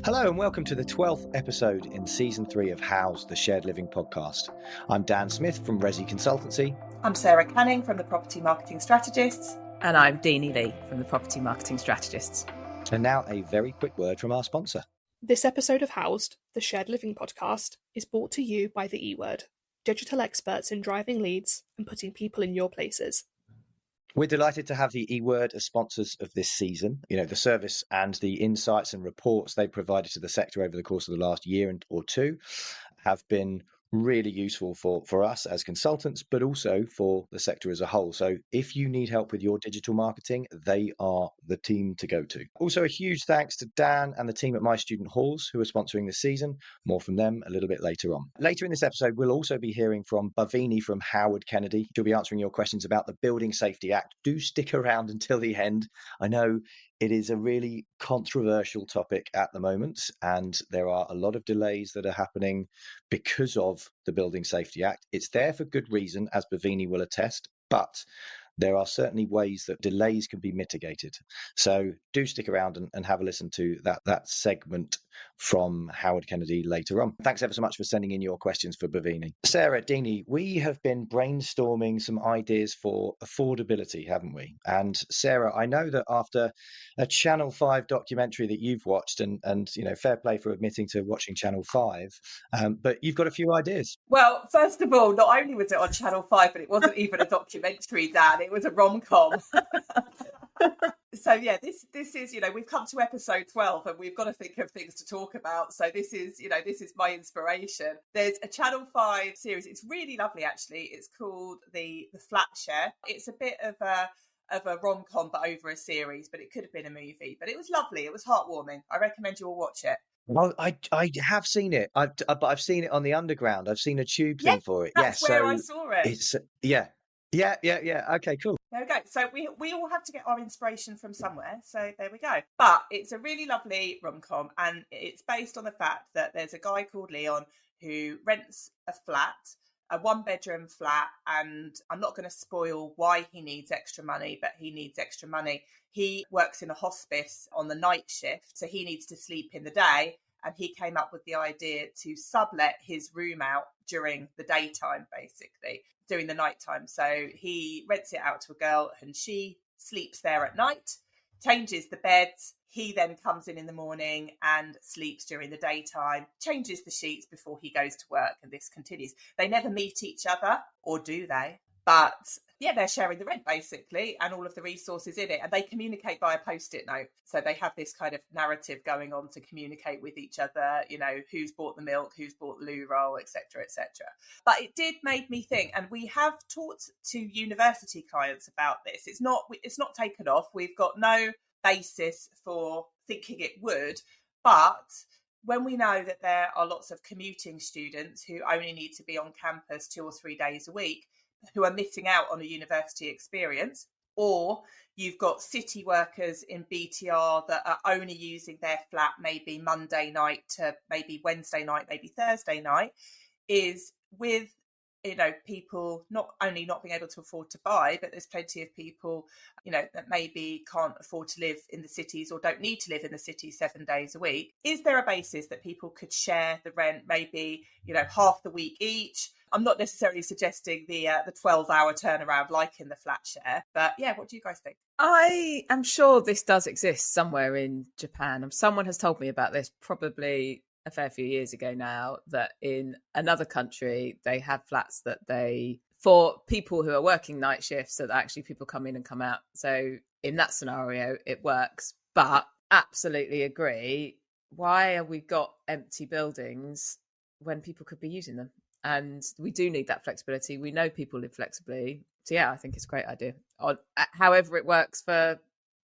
Hello and welcome to the 12th episode in Season 3 of House, the Shared Living podcast. I'm Dan Smith from Resi Consultancy. I'm Sarah Canning from the Property Marketing Strategists. And I'm Deanie Lee from the Property Marketing Strategists. And now a very quick word from our sponsor. This episode of Housed, the Shared Living podcast, is brought to you by the E-Word, digital experts in driving leads and putting people in your places. We're delighted to have the E-Word as sponsors of this season. You know, the service and the insights and reports they provided to the sector over the course of the last year or two have been really useful for us as consultants, but also for the sector as a whole. So if you need help with your digital marketing, they are the team to go to. Also, a huge thanks to Dan and the team at My Student Halls who are sponsoring this season. More from them a little bit later on. Later in this episode, we'll also be hearing from Bhavini from Howard Kennedy. She'll be answering your questions about the Building Safety Act. Do stick around until the end. I know it is a really controversial topic at the moment, and there are a lot of delays that are happening because of the Building Safety Act. It's there for good reason, as Bhavini will attest, but there are certainly ways that delays can be mitigated. So do stick around and have a listen to that segment from Howard Kennedy later on. Thanks ever so much for sending in your questions for Bhavini. Sarah, Deanie, we have been brainstorming some ideas for affordability, haven't we? And Sarah, I know that after a Channel 5 documentary that you've watched, and you know, fair play for admitting to watching Channel 5, but you've got a few ideas. Well, first of all, not only was it on Channel 5, but it wasn't even a documentary, Dan. It was a rom-com. So yeah, this is, you know, we've come to episode 12 and we've got to think of things to talk about. So this is my inspiration. There's a Channel 5 series. It's really lovely, actually. It's called the Flatshare. It's a bit of a rom-com, but over a series, but it could have been a movie. But it was lovely. It was heartwarming. I recommend you all watch it. Well, I have seen it, but I've seen it on the underground. I've seen a tube thing for it. That's where I saw it. It's yeah. Okay, cool. There we go. So we all have to get our inspiration from somewhere. So there we go. But it's a really lovely rom-com, and it's based on the fact that there's a guy called Leon who rents a flat, a one-bedroom flat, and I'm not going to spoil why he needs extra money, but he needs extra money. He works in a hospice on the night shift, so he needs to sleep in the day, and he came up with the idea to sublet his room out during the daytime, basically, during the nighttime. So he rents it out to a girl, and she sleeps there at night, changes the beds. He then comes in the morning and sleeps during the daytime, changes the sheets before he goes to work, and this continues. They never meet each other, or do they? But yeah, they're sharing the rent basically, and all of the resources in it, and they communicate via post-it note. So they have this kind of narrative going on to communicate with each other, you know, who's bought the milk, who's bought the loo roll, etc., etc. But it did make me think, and we have talked to university clients about this. It's not taken off. We've got no basis for thinking it would, but when we know that there are lots of commuting students who only need to be on campus 2 or 3 days a week, who are missing out on a university experience, or you've got city workers in BTR that are only using their flat maybe Monday night to maybe Wednesday night, maybe Thursday night, is with, you know, people not only not being able to afford to buy, but there's plenty of people, you know, that maybe can't afford to live in the cities or don't need to live in the city 7 days a week. Is there a basis that people could share the rent, maybe, you know, half the week each? I'm not necessarily suggesting the 12-hour turnaround like in the Flatshare, but yeah, what do you guys think? I am sure this does exist somewhere in Japan. Someone has told me about this probably a fair few years ago now, that in another country they have flats that for people who are working night shifts, so that actually people come in and come out. So in that scenario, it works. But absolutely agree. Why have we got empty buildings when people could be using them? And we do need that flexibility. We know people live flexibly. So yeah, I think it's a great idea. However it works for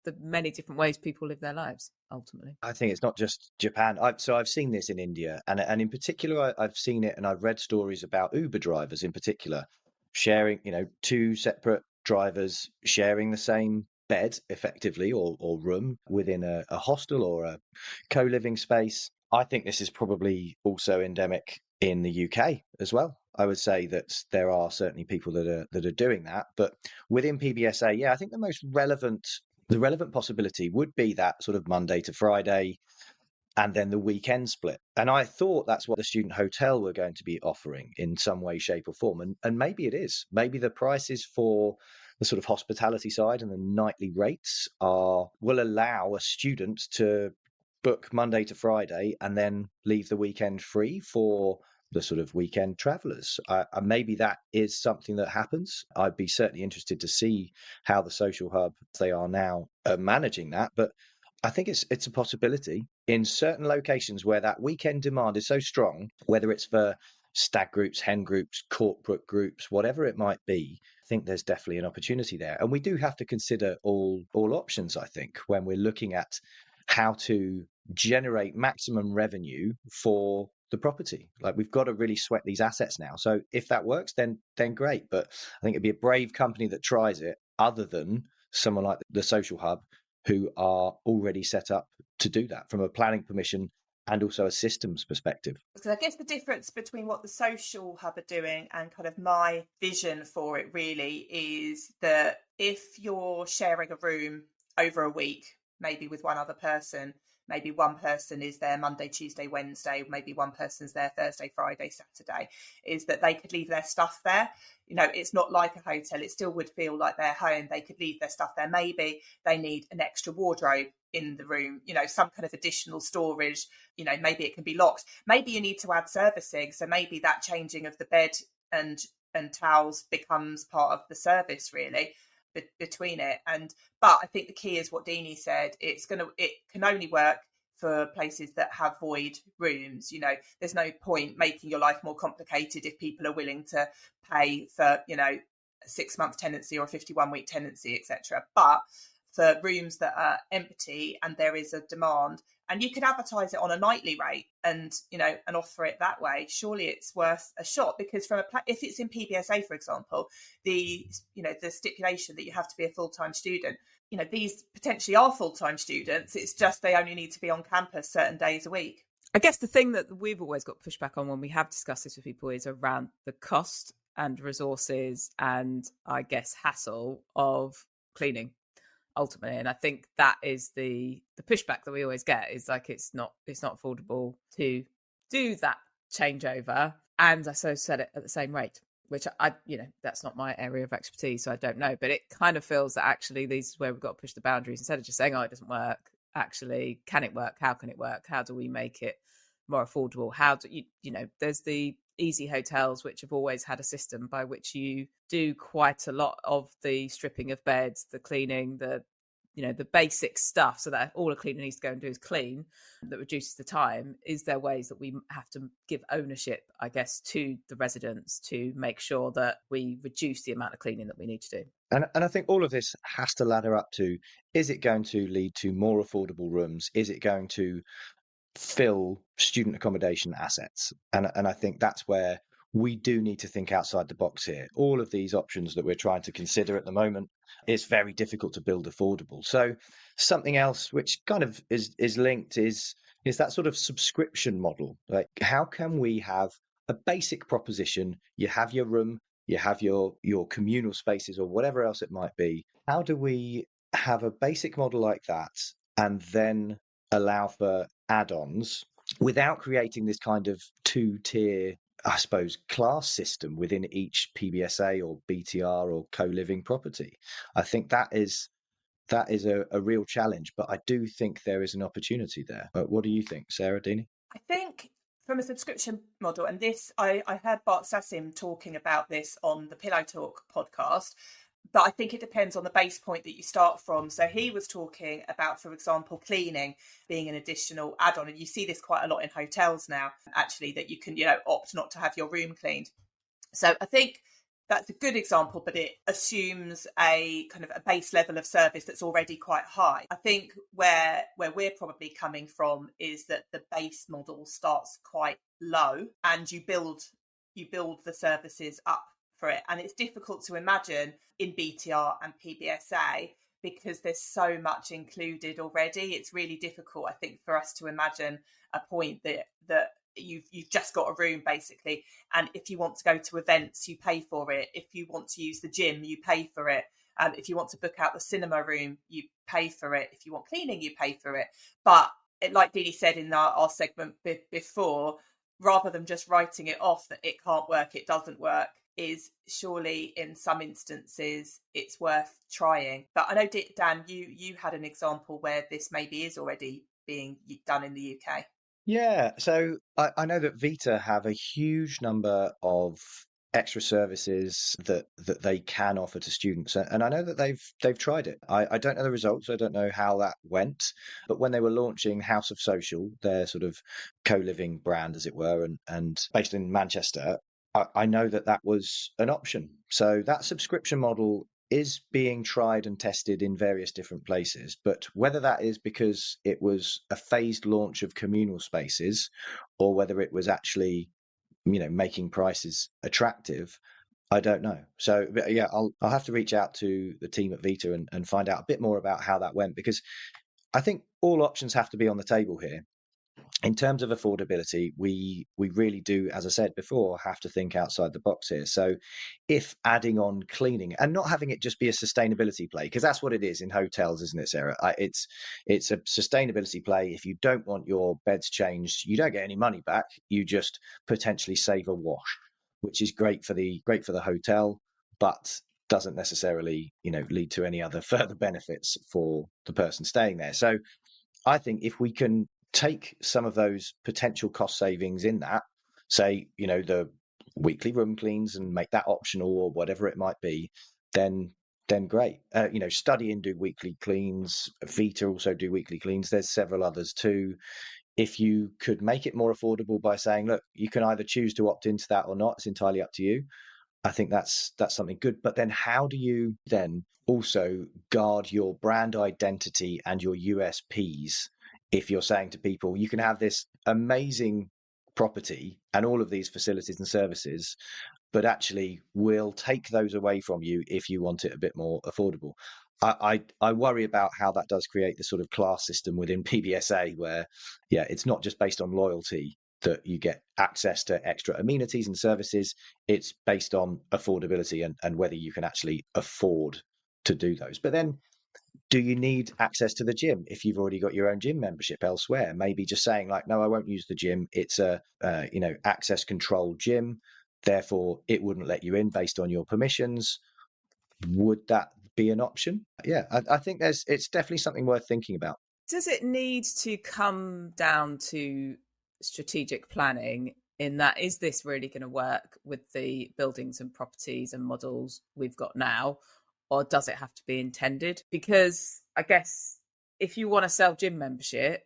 the many different ways people live their lives, ultimately. I think it's not just Japan. I've seen this in India, and in particular, I've seen it, and I've read stories about Uber drivers in particular, sharing, you know, 2 separate drivers sharing the same bed effectively, or room within a hostel or a co-living space. I think this is probably also endemic in the UK as well. I would say that there are certainly people that are doing that, but within PBSA, yeah, I think the relevant possibility would be that sort of Monday to Friday and then the weekend split. And I thought that's what the student hotel were going to be offering in some way, shape, or form. And maybe it is. Maybe the prices for the sort of hospitality side and the nightly rates will allow a student to book Monday to Friday and then leave the weekend free for the sort of weekend travelers. Maybe that is something that happens. I'd be certainly interested to see how the social hub they are now managing that. But I think it's a possibility in certain locations where that weekend demand is so strong, whether it's for stag groups, hen groups, corporate groups, whatever it might be. I think there's definitely an opportunity there. And we do have to consider all options, I think, when we're looking at how to generate maximum revenue for the property. Like, we've got to really sweat these assets now. So if that works, then great. But I think it'd be a brave company that tries it, other than someone like the Social Hub, who are already set up to do that from a planning permission and also a systems perspective. Because I guess the difference between what the Social Hub are doing and kind of my vision for it really is that if you're sharing a room over a week, maybe with one other person, maybe one person is there Monday, Tuesday, Wednesday, maybe one person's there Thursday, Friday, Saturday, is that they could leave their stuff there. You know, it's not like a hotel. It still would feel like their home. They could leave their stuff there. Maybe they need an extra wardrobe in the room, you know, some kind of additional storage, you know, maybe it can be locked. Maybe you need to add servicing. So maybe that changing of the bed and towels becomes part of the service, really, between it. But I think the key is what Deanie said. It can only work for places that have void rooms. You know, there's no point making your life more complicated if people are willing to pay for, you know, a 6-month tenancy or a 51-week tenancy, etc. But for rooms that are empty and there is a demand, and you could advertise it on a nightly rate and, you know, and offer it that way, surely it's worth a shot. Because if it's in PBSA, for example, the stipulation that you have to be a full-time student, you know, these potentially are full-time students. It's just they only need to be on campus certain days a week. I guess the thing that we've always got pushback on when we have discussed this with people is around the cost and resources and, I guess, hassle of cleaning ultimately. And I think that is the pushback that we always get, is like it's not affordable to do that changeover and I so set it at the same rate, which I that's not my area of expertise, so I don't know. But it kind of feels that actually this is where we've got to push the boundaries. Instead of just saying, oh, it doesn't work, actually, can it work? How can it work? How do we make it more affordable? How do there's the easy hotels, which have always had a system by which you do quite a lot of the stripping of beds, the cleaning, the basic stuff, so that all a cleaner needs to go and do is clean. That reduces the time. Is there ways that we have to give ownership, I guess, to the residents to make sure that we reduce the amount of cleaning that we need to do? And I think all of this has to ladder up to, is it going to lead to more affordable rooms? Is it going to fill student accommodation assets? And I think that's where we do need to think outside the box here. All of these options that we're trying to consider at the moment, it's very difficult to build affordable. So something else which kind of is linked is that sort of subscription model. Like, how can we have a basic proposition? You have your room, you have your communal spaces or whatever else it might be. How do we have a basic model like that and then allow for add-ons without creating this kind of two-tier, I suppose, class system within each PBSA or BTR or co-living property? I think that is a real challenge, but I do think there is an opportunity there. What do you think, Sarah, Deanie? I think from a subscription model, and this, I heard Bart Sassim talking about this on the Pillow Talk podcast, but I think it depends on the base point that you start from. So he was talking about, for example, cleaning being an additional add-on. And you see this quite a lot in hotels now, actually, that you can, opt not to have your room cleaned. So I think that's a good example, but it assumes a kind of a base level of service that's already quite high. I think where we're probably coming from is that the base model starts quite low and you build the services up for it. And it's difficult to imagine in BTR and PBSA because there's so much included already. It's really difficult, I think, for us to imagine a point that you've just got a room basically, and if you want to go to events you pay for it, if you want to use the gym you pay for it, if you want to book out the cinema room you pay for it, if you want cleaning you pay for it. But like Dee said in our segment before, rather than just writing it off that it can't work, it doesn't work, is surely in some instances it's worth trying. But I know, Dan, you had an example where this maybe is already being done in the UK. Yeah, so I know that Vita have a huge number of extra services that they can offer to students, and I know that they've tried it. I don't know the results, I don't know how that went, but when they were launching House of Social, their sort of co-living brand, as it were, and based in Manchester, I know that that was an option. So that subscription model is being tried and tested in various different places, but whether that is because it was a phased launch of communal spaces or whether it was actually, making prices attractive, I don't know. So but yeah, I'll have to reach out to the team at Vita and find out a bit more about how that went, because I think all options have to be on the table here. In terms of affordability, we really do, as I said before, have to think outside the box here. So if adding on cleaning and not having it just be a sustainability play, because that's what it is in hotels, isn't it, Sarah? It's a sustainability play. If you don't want your beds changed, you don't get any money back. You just potentially save a wash, which is great for the hotel, but doesn't necessarily, lead to any other further benefits for the person staying there. So I think if we can take some of those potential cost savings in that, say, the weekly room cleans and make that optional or whatever it might be, then great. Study and do weekly cleans. Vita also do weekly cleans. There's several others too. If you could make it more affordable by saying, look, you can either choose to opt into that or not, it's entirely up to you. I think that's something good. But then how do you then also guard your brand identity and your USPs if you're saying to people, you can have this amazing property and all of these facilities and services, but actually we'll take those away from you if you want it a bit more affordable. I worry about how that does create the sort of class system within PBSA where, yeah, it's not just based on loyalty that you get access to extra amenities and services. It's based on affordability and whether you can actually afford to do those. But then, do you need access to the gym if you've already got your own gym membership elsewhere? Maybe just saying like, no, I won't use the gym. It's a access controlled gym. Therefore, it wouldn't let you in based on your permissions. Would that be an option? Yeah, I think it's definitely something worth thinking about. Does it need to come down to strategic planning in that, is this really going to work with the buildings and properties and models we've got now, or does it have to be intended? Because I guess if you want to sell gym membership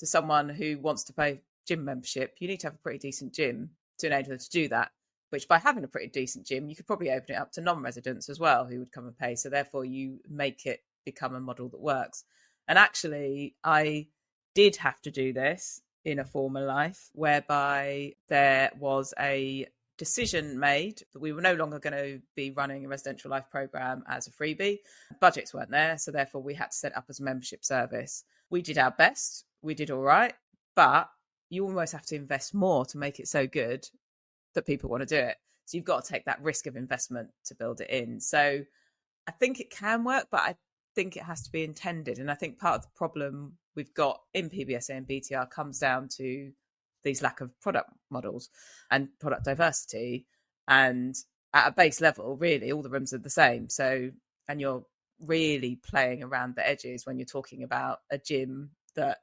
to someone who wants to pay gym membership, you need to have a pretty decent gym to enable them to do that, which by having a pretty decent gym, you could probably open it up to non-residents as well who would come and pay. So therefore you make it become a model that works. And actually, I did have to do this in a former life whereby there was a decision made that we were no longer going to be running a residential life programme as a freebie. Budgets weren't there, so therefore we had to set up as a membership service. We did our best, we did all right, but you almost have to invest more to make it so good that people want to do it. So you've got to take that risk of investment to build it in. So I think it can work, but I think it has to be intended. And I think part of the problem we've got in PBSA and BTR comes down to these lack of product models and product diversity. And at a base level, really, all the rooms are the same. So, and you're really playing around the edges when you're talking about a gym that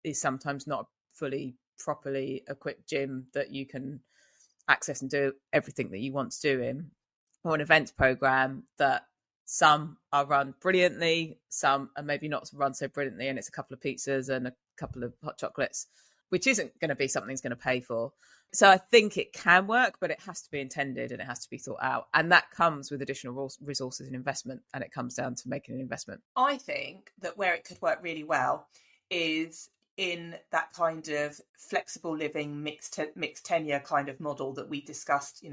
is sometimes not a fully properly equipped gym that you can access and do everything that you want to do in, or an events program that some are run brilliantly, some are maybe not run so brilliantly, and it's a couple of pizzas and a couple of hot chocolates, which isn't going to be something he's going to pay for. So I think it can work, but it has to be intended and it has to be thought out. And that comes with additional resources and investment, and it comes down to making an investment. I think that where it could work really well is in that kind of flexible living mixed tenure kind of model that we discussed,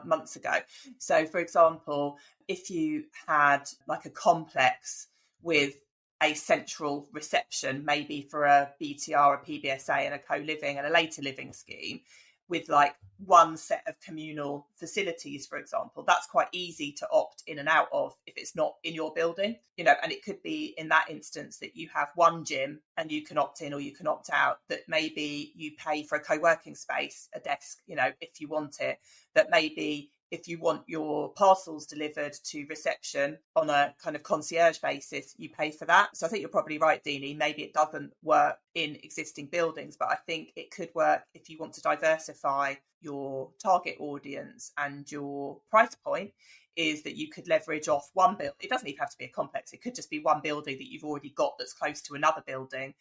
months ago. So, for example, if you had like a complex with a central reception, maybe for a BTR, a PBSA and a co-living and a later living scheme, with like one set of communal facilities, for example, that's quite easy to opt in and out of if it's not in your building, you know. And it could be in that instance that you have one gym and you can opt in or you can opt out, that maybe you pay for a co-working space, a desk, you know, if you want it, that maybe if you want your parcels delivered to reception on a kind of concierge basis, you pay for that. So I think you're probably right, Deanie. Maybe it doesn't work in existing buildings, but I think it could work if you want to diversify your target audience and your price point, is that you could leverage off one building. It doesn't even have to be a complex. It could just be one building that you've already got that's close to another building.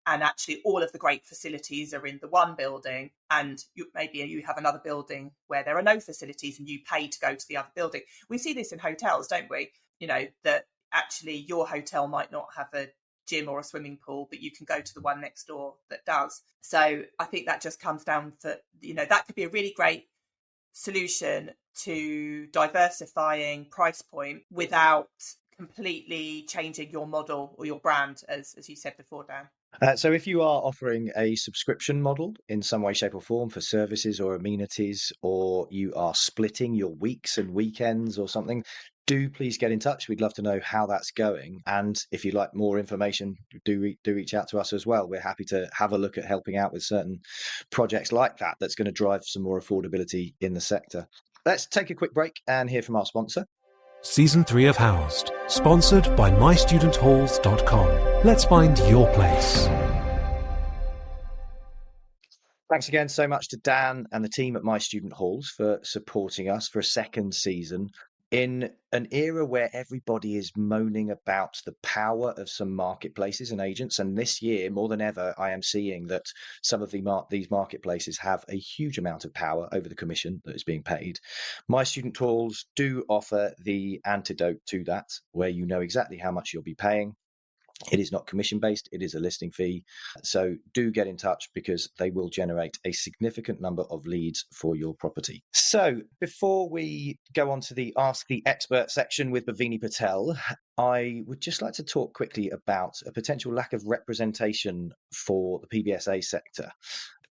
And actually all of the great facilities are in the one building, and maybe you have another building where there are no facilities and you pay to go to the other building. We see this in hotels, don't we? You know, that actually your hotel might not have a gym or a swimming pool, but you can go to the one next door that does. So I think that just comes down to, you know, that could be a really great solution to diversifying price point without completely changing your model or your brand, as you said before, Dan. So if you are offering a subscription model in some way, shape or form for services or amenities, or you are splitting your weeks and weekends or something, do please get in touch. We'd love to know how that's going. And if you'd like more information, do reach out to us as well. We're happy to have a look at helping out with certain projects like that that's going to drive some more affordability in the sector. Let's take a quick break and hear from our sponsor. Season 3 of Housed, sponsored by mystudenthalls.com. Let's find your place. Thanks again so much to Dan and the team at My Student Halls for supporting us for a second season in an era where everybody is moaning about the power of some marketplaces and agents. And this year, more than ever, I am seeing that some of these marketplaces have a huge amount of power over the commission that is being paid. My Student Halls do offer the antidote to that, where you know exactly how much you'll be paying. It is not commission-based, it is a listing fee. So do get in touch because they will generate a significant number of leads for your property. So before we go on to the Ask the Expert section with Bhavini Patel, I would just like to talk quickly about a potential lack of representation for the PBSA sector.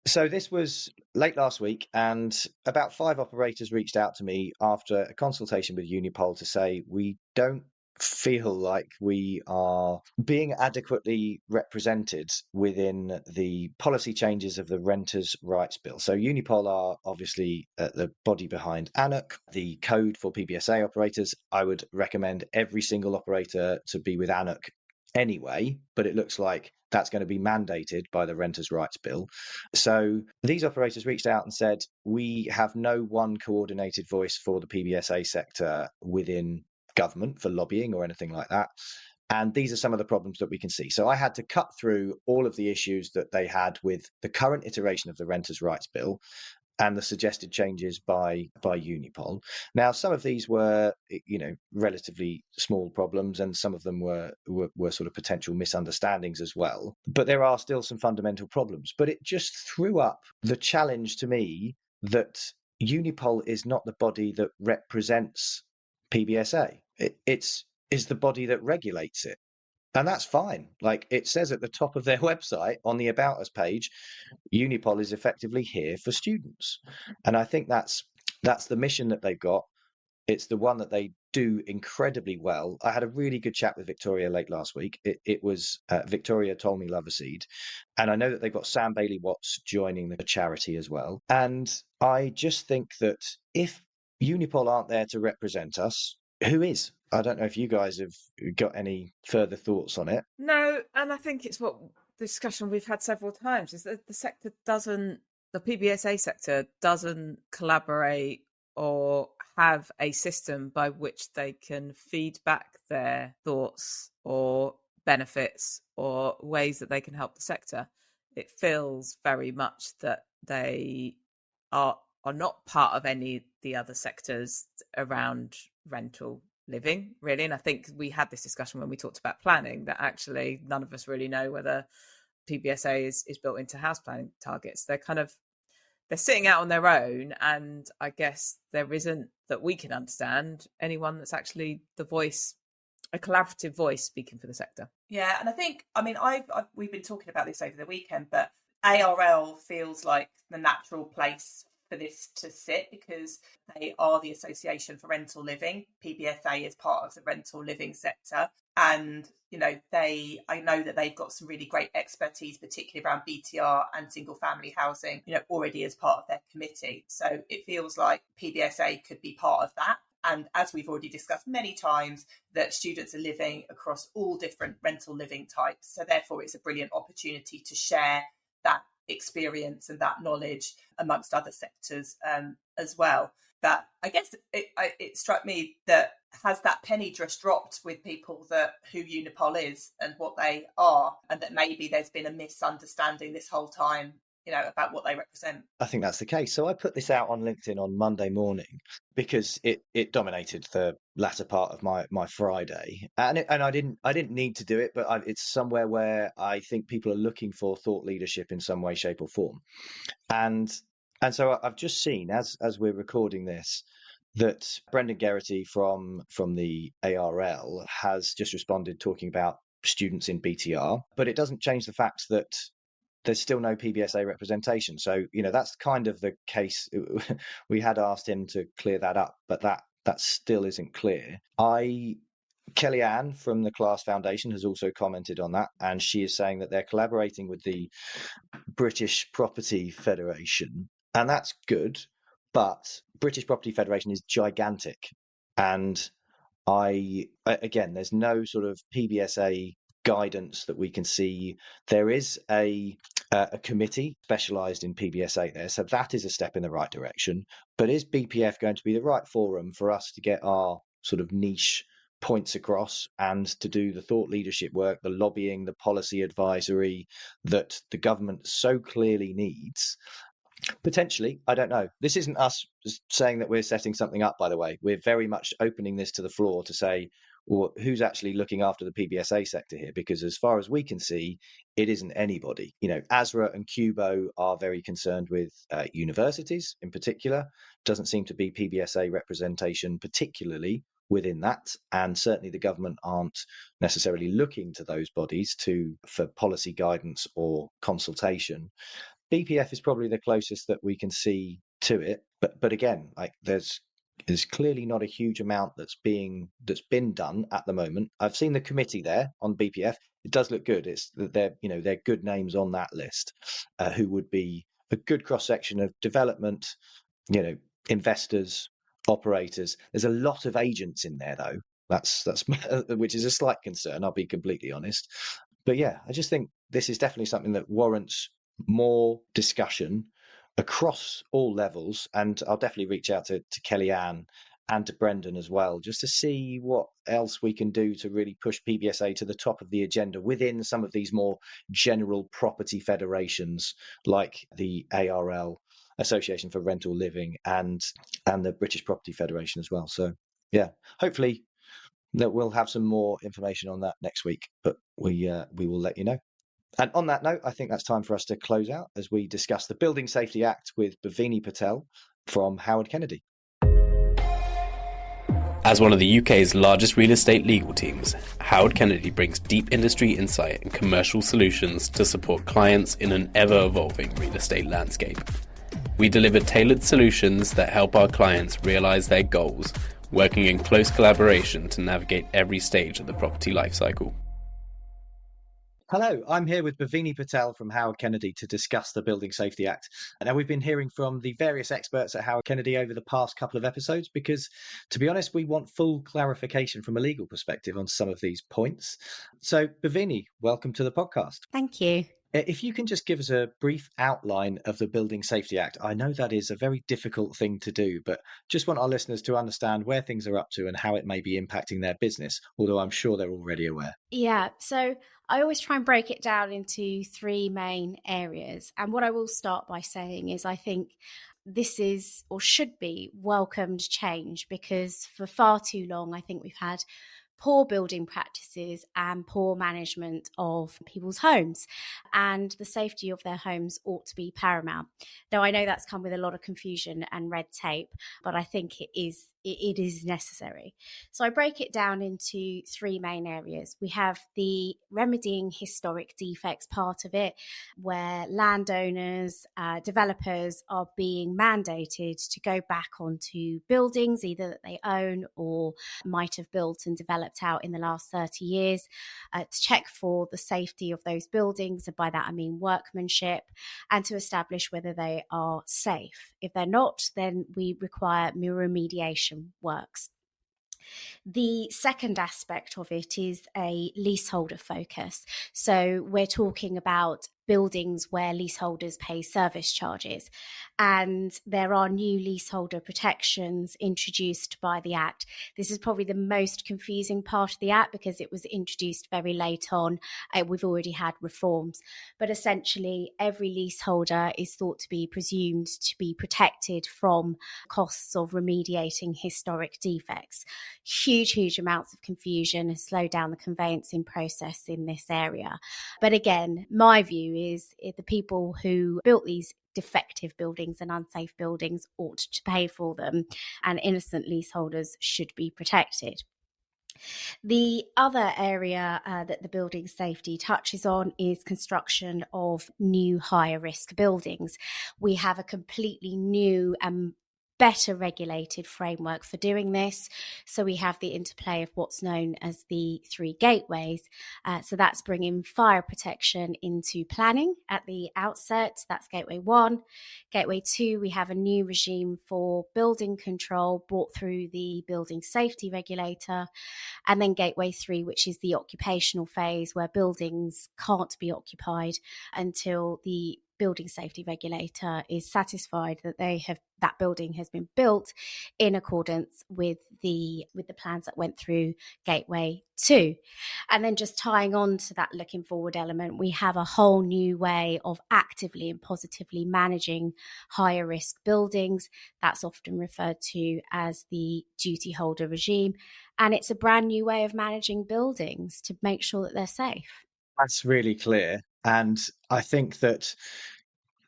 So this was late last week, and about 5 operators reached out to me after a consultation with Unipol to say, we don't feel like we are being adequately represented within the policy changes of the Renters' Rights Bill. So Unipol are obviously the body behind ANOC, the code for PBSA operators. I would recommend every single operator to be with ANOC anyway, but it looks like that's going to be mandated by the Renters' Rights Bill. So these operators reached out and said, we have no one coordinated voice for the PBSA sector within government for lobbying or anything like that. And these are some of the problems that we can see. So I had to cut through all of the issues that they had with the current iteration of the Renters' Rights Bill and the suggested changes by Unipol. Now, some of these were, relatively small problems, and some of them were sort of potential misunderstandings as well. But there are still some fundamental problems. But it just threw up the challenge to me that Unipol is not the body that represents PBSA. It's the body that regulates it. And that's fine. Like it says at the top of their website on the About Us page, Unipol is effectively here for students. And I think that's the mission that they've got. It's the one that they do incredibly well. I had a really good chat with Victoria late last week. It was Victoria told me Loverseed. And I know that they've got Sam Bailey-Watts joining the charity as well. And I just think that if Unipol aren't there to represent us, who is? I don't know if you guys have got any further thoughts on it. No, and I think it's what the discussion we've had several times is that the PBSA sector doesn't collaborate or have a system by which they can feed back their thoughts or benefits or ways that they can help the sector. It feels very much that they are not part of any of the other sectors around rental living, really. And I think we had this discussion when we talked about planning, that actually none of us really know whether PBSA is built into house planning targets. They're sitting out on their own, and I guess there isn't, that we can understand, anyone that's actually the voice, a collaborative voice speaking for the sector. Yeah, and I think, we've been talking about this over the weekend, but ARL feels like the natural place for this to sit, because they are the Association for Rental Living. PBSA is part of the rental living sector. And, I know that they've got some really great expertise, particularly around BTR and single family housing, already as part of their committee. So it feels like PBSA could be part of that. And as we've already discussed many times, that students are living across all different rental living types. So therefore, it's a brilliant opportunity to share that experience and that knowledge amongst other sectors as well. But I guess it struck me that has that penny just dropped with people that who Unipol is and what they are, and that maybe there's been a misunderstanding this whole time, about what they represent. I think that's the case. So I put this out on LinkedIn on Monday morning because it dominated the latter part of my Friday, and I didn't need to do it, but it's somewhere where I think people are looking for thought leadership in some way, shape, or form, and so I've just seen as we're recording this that Brendan Geraghty from the ARL has just responded talking about students in BTR, but it doesn't change the fact that there's still no PBSA representation. So, that's kind of the case. We had asked him to clear that up, but that still isn't clear. Kellyanne from the Class Foundation has also commented on that, and she is saying that they're collaborating with the British Property Federation, and that's good, but British Property Federation is gigantic. And again, there's no sort of PBSA guidance that we can see. There is a committee specialised in PBSA there, so that is a step in the right direction. But is BPF going to be the right forum for us to get our sort of niche points across and to do the thought leadership work, the lobbying, the policy advisory that the government so clearly needs? Potentially, I don't know. This isn't us saying that we're setting something up, by the way. We're very much opening this to the floor to say, well, who's actually looking after the PBSA sector here? Because as far as we can see, it isn't anybody. ASRA and Cubo are very concerned with universities in particular. Doesn't seem to be PBSA representation particularly within that, and certainly the government aren't necessarily looking to those bodies for policy guidance or consultation. BPF is probably the closest that we can see to it, but again, like there's clearly not a huge amount that's been done at the moment. I've seen the committee there on BPF. It does look good. It's they're good names on that list, who would be a good cross section of development, investors, operators. There's a lot of agents in there though. That's which is a slight concern. I'll be completely honest. But yeah, I just think this is definitely something that warrants more discussion across all levels, and I'll definitely reach out to Kellyanne and to Brendan as well, just to see what else we can do to really push PBSA to the top of the agenda within some of these more general property federations like the ARL, Association for Rental Living, and the British Property Federation as well. So yeah, hopefully that we'll have some more information on that next week, but we will let you know. And on that note, I think that's time for us to close out as we discuss the Building Safety Act with Bhavini Patel from Howard Kennedy. As one of the UK's largest real estate legal teams, Howard Kennedy brings deep industry insight and commercial solutions to support clients in an ever-evolving real estate landscape. We deliver tailored solutions that help our clients realise their goals, working in close collaboration to navigate every stage of the property lifecycle. Hello, I'm here with Bhavini Patel from Howard Kennedy to discuss the Building Safety Act. Now, we've been hearing from the various experts at Howard Kennedy over the past couple of episodes because, to be honest, we want full clarification from a legal perspective on some of these points. So, Bhavini, welcome to the podcast. Thank you. If you can just give us a brief outline of the Building Safety Act. I know that is a very difficult thing to do, but just want our listeners to understand where things are up to and how it may be impacting their business, although I'm sure they're already aware. Yeah, so I always try and break it down into three main areas. And what I will start by saying is I think this is or should be welcomed change, because for far too long, I think we've had poor building practices and poor management of people's homes, and the safety of their homes ought to be paramount. Now, I know that's come with a lot of confusion and red tape, but I think it is it is necessary. So I break it down into three main areas. We have the remedying historic defects part of it, where landowners, developers are being mandated to go back onto buildings, either that they own or might have built and developed out in the last 30 years, to check for the safety of those buildings. And by that, I mean workmanship, and to establish whether they are safe. If they're not, then we require remediation works. The second aspect of it is a leaseholder focus. So we're talking about buildings where leaseholders pay service charges. And there are new leaseholder protections introduced by the Act. This is probably the most confusing part of the Act because it was introduced very late on. We've already had reforms. But essentially, every leaseholder is thought to be presumed to be protected from costs of remediating historic defects. Huge amounts of confusion has slowed down the conveyancing process in this area. But again, my view is the people who built these defective buildings and unsafe buildings ought to pay for them, and innocent leaseholders should be protected. The other area that the building safety touches on is construction of new higher risk buildings. We have a completely new and better regulated framework for doing this. So we have the interplay of what's known as the three gateways. So that's bringing fire protection into planning at the outset. That's gateway 1. Gateway 2, we have a new regime for building control brought through the building safety regulator. And then gateway 3, which is the occupational phase, where buildings can't be occupied until the building safety regulator is satisfied that that building has been built in accordance with the plans that went through gateway 2. And then just tying on to that looking forward element, we have a whole new way of actively and positively managing higher risk buildings. That's often referred to as the duty holder regime. And it's a brand new way of managing buildings to make sure that they're safe. That's really clear. And I think that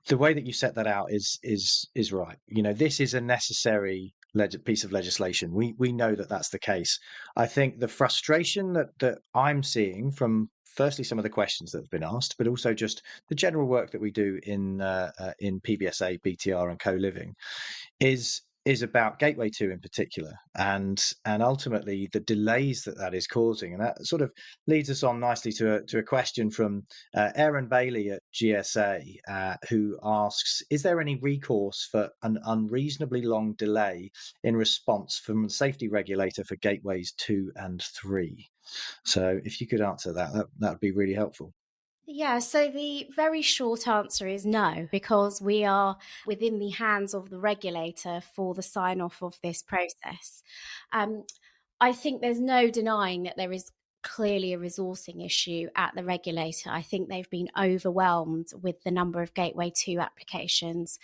the way that you set that out is right. You know, this is a necessary piece of legislation. We know that that's the case. I think the frustration that I'm seeing from firstly some of the questions that have been asked, but also just the general work that we do in PBSA, BTR, and co-living is about Gateway 2 in particular, and ultimately the delays that is causing. And that sort of leads us on nicely to a question from Aaron Bailey at GSA, who asks, is there any recourse for an unreasonably long delay in response from the safety regulator for Gateways 2 and 3? So if you could answer that would be really helpful. Yeah, so the very short answer is no, because we are within the hands of the regulator for the sign-off of this process. I think there's no denying that there is clearly a resourcing issue at the regulator. I think they've been overwhelmed with the number of Gateway 2 applications,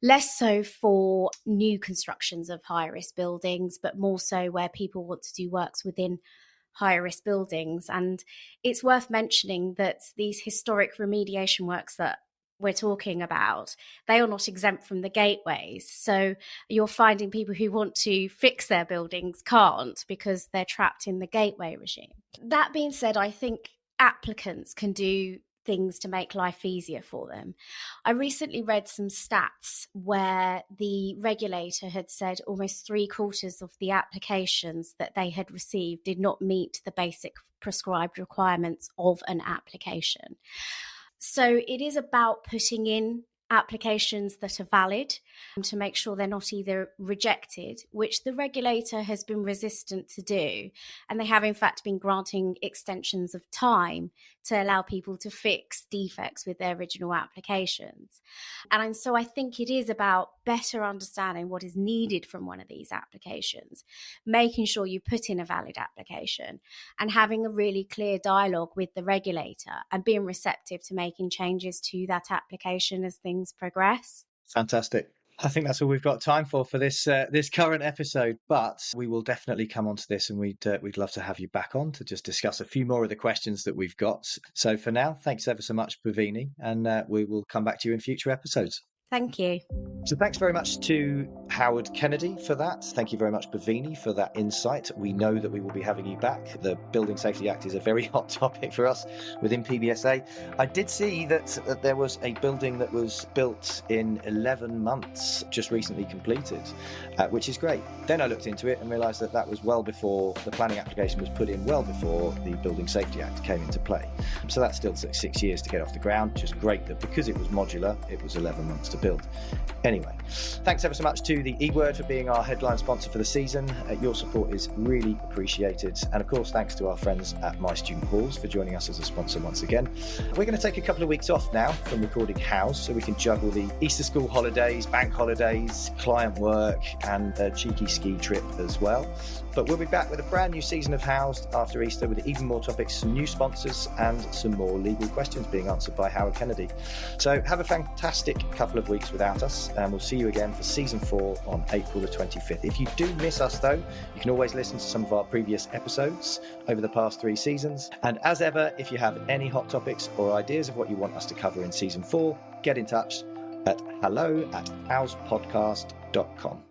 less so for new constructions of high-risk buildings, but more so where people want to do works within higher risk buildings. And it's worth mentioning that these historic remediation works that we're talking about, they are not exempt from the gateways. So you're finding people who want to fix their buildings can't because they're trapped in the gateway regime. That being said, I think applicants can do things to make life easier for them. I recently read some stats where the regulator had said almost 3/4 of the applications that they had received did not meet the basic prescribed requirements of an application. So it is about putting in applications that are valid to make sure they're not either rejected, which the regulator has been resistant to do, and they have in fact been granting extensions of time to allow people to fix defects with their original applications. And so I think it is about better understanding what is needed from one of these applications, making sure you put in a valid application, and having a really clear dialogue with the regulator and being receptive to making changes to that application as things progress. Fantastic. I think that's all we've got time for this current episode, but we will definitely come onto this, and we'd love to have you back on to just discuss a few more of the questions that we've got. So for now, thanks ever so much, Bhavini, and we will come back to you in future episodes. Thank you. So thanks very much to Howard Kennedy for that. Thank you very much, Bhavini, for that insight. We know that we will be having you back. The Building Safety Act is a very hot topic for us within PBSA. I did see that there was a building that was built in 11 months, just recently completed, which is great. Then I looked into it and realised that that was well before the planning application was put in, well before the Building Safety Act came into play. So that still took 6 years to get off the ground, which is great that because it was modular, it was 11 months to build. Anyway, thanks ever so much to the E-Word for being our headline sponsor for the season. Your support is really appreciated. And of course, thanks to our friends at My Student Halls for joining us as a sponsor once again. We're going to take a couple of weeks off now from recording House so we can juggle the Easter school holidays, bank holidays, client work, and a cheeky ski trip as well. But we'll be back with a brand new season of Housed after Easter with even more topics, some new sponsors, and some more legal questions being answered by Howard Kennedy. So have a fantastic couple of weeks without us, and we'll see you again for season 4 on April the 25th. If you do miss us, though, you can always listen to some of our previous episodes over the past 3 seasons. And as ever, if you have any hot topics or ideas of what you want us to cover in season 4, get in touch at hello@housepodcast.com.